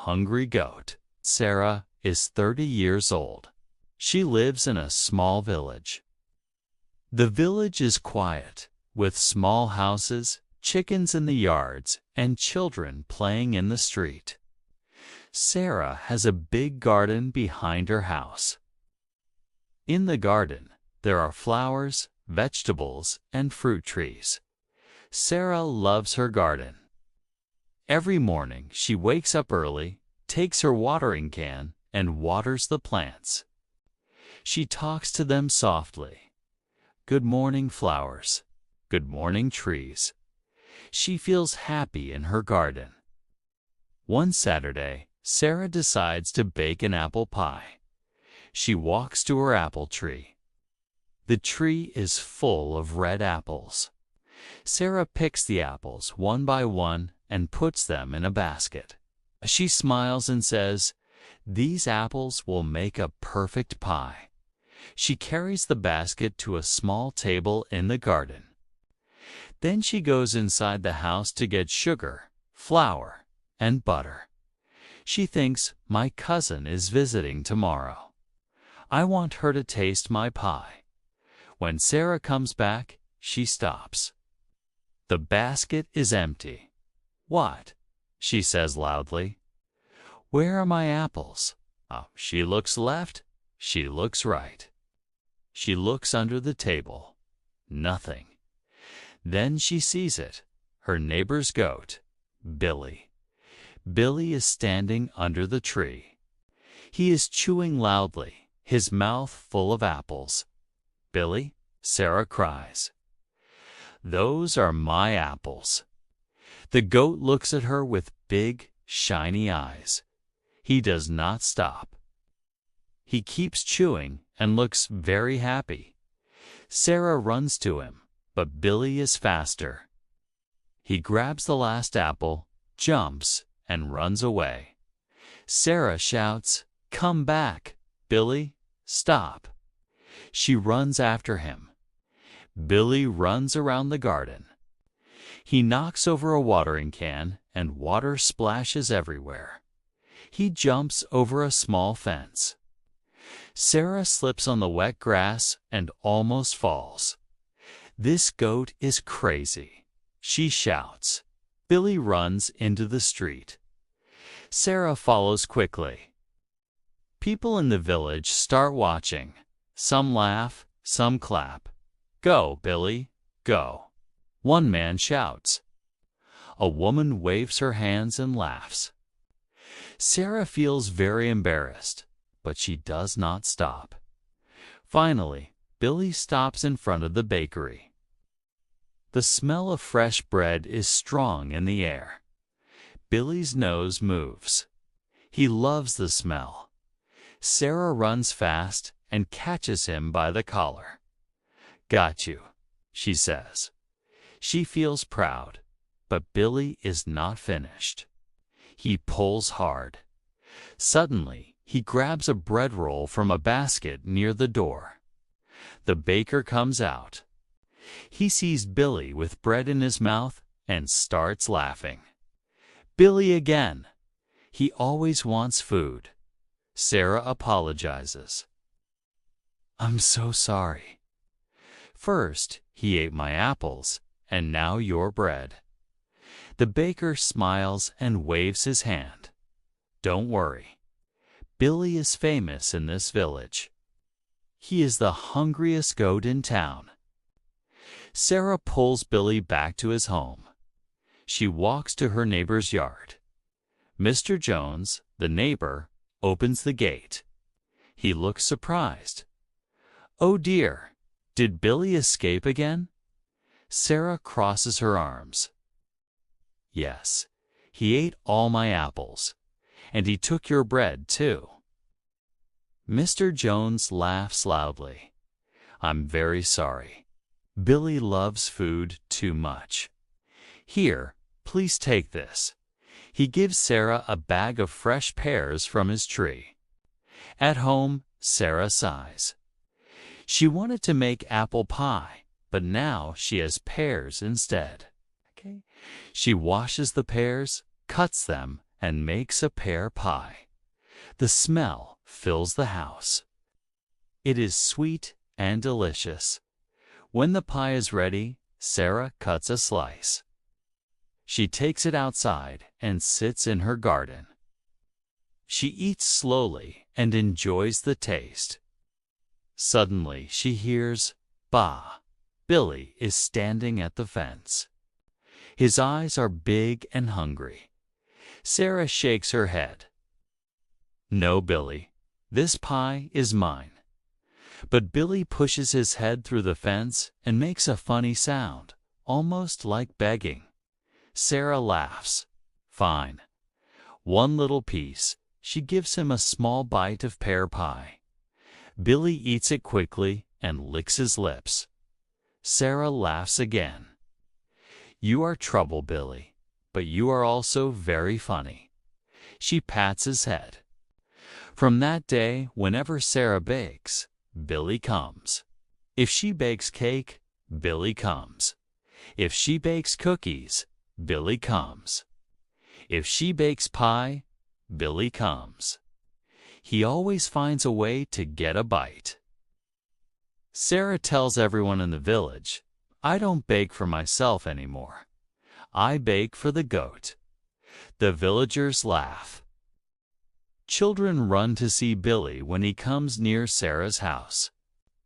hungry goat. Sarah is 30 years old. She lives in a small village. The village is quiet, with small houses, chickens in the yards, and children playing in the street. Sarah has a big garden behind her house. In the garden, there are flowers, vegetables, and fruit trees. Sarah loves her garden. Every morning, she wakes up early, takes her watering can, and waters the plants. She talks to them softly. Good morning, flowers. Good morning, trees. She feels happy in her garden. One Saturday, Sarah decides to bake an apple pie. She walks to her apple tree. The tree is full of red apples. Sarah picks the apples one by one and puts them in a basket. She smiles and says, "These apples will make a perfect pie." She carries the basket to a small table in the garden. Then she goes inside the house to get sugar, flour, and butter. She thinks, "My cousin is visiting tomorrow. I want her to taste my pie." When Sarah comes back, she stops. The basket is empty. "What?" she says loudly. "Where are my apples?" She looks left, she looks right. She looks under the table. Nothing. Then she sees it, her neighbor's goat, Billy. Billy is standing under the tree. He is chewing loudly, his mouth full of apples. "Billy," Sarah cries. "Those are my apples." The goat looks at her with big, shiny eyes. He does not stop. He keeps chewing and looks very happy. Sarah runs to him, but Billy is faster. He grabs the last apple, jumps, and runs away. Sarah shouts, "Come back, Billy, stop." She runs after him. Billy runs around the garden. He knocks over a watering can, and water splashes everywhere. He jumps over a small fence. Sarah slips on the wet grass and almost falls. "This goat is crazy," she shouts. Billy runs into the street. Sarah follows quickly. People in the village start watching. Some laugh, some clap. "Go, Billy, go," one man shouts. A woman waves her hands and laughs. Sarah feels very embarrassed, but she does not stop. Finally, Billy stops in front of the bakery. The smell of fresh bread is strong in the air. Billy's nose moves. He loves the smell. Sarah runs fast and catches him by the collar. "Got you," she says. She feels proud, but Billy is not finished. He pulls hard. Suddenly, he grabs a bread roll from a basket near the door. The baker comes out. He sees Billy with bread in his mouth and starts laughing. Billy again. He always wants food. Sarah apologizes. "I'm so sorry. First, he ate my apples, and now your bread." The baker smiles and waves his hand. "Don't worry. Billy is famous in this village. He is the hungriest goat in town." Sarah pulls Billy back to his home. She walks to her neighbor's yard. Mr. Jones, the neighbor, opens the gate. He looks surprised. "Oh dear, did Billy escape again?" Sarah crosses her arms. "Yes, he ate all my apples, and he took your bread too." Mr. Jones laughs loudly. "I'm very sorry. Billy loves food too much. Here, please take this." He gives Sarah a bag of fresh pears from his tree. At home, Sarah sighs. She wanted to make apple pie, but now she has pears instead. She washes the pears, cuts them, and makes a pear pie. The smell fills the house. It is sweet and delicious. When the pie is ready, Sarah cuts a slice. She takes it outside and sits in her garden. She eats slowly and enjoys the taste. Suddenly she hears, "Bah!" Billy is standing at the fence. His eyes are big and hungry. Sarah shakes her head. "No, Billy, this pie is mine." But Billy pushes his head through the fence and makes a funny sound, almost like begging. Sarah laughs. "Fine. One little piece." She gives him a small bite of pear pie. Billy eats it quickly and licks his lips. Sarah laughs again. "You are trouble, Billy, but you are also very funny." She pats his head. From that day, whenever Sarah bakes, Billy comes. If she bakes cake, Billy comes. If she bakes cookies, Billy comes. If she bakes pie, Billy comes. He always finds a way to get a bite. Sarah tells everyone in the village, "I don't bake for myself anymore. I bake for the goat." The villagers laugh. Children run to see Billy when he comes near Sarah's house.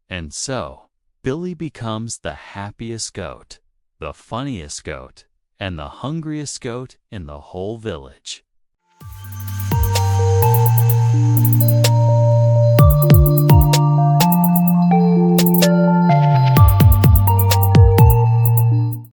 And so, Billy becomes the happiest goat, the funniest goat, and the hungriest goat in the whole village.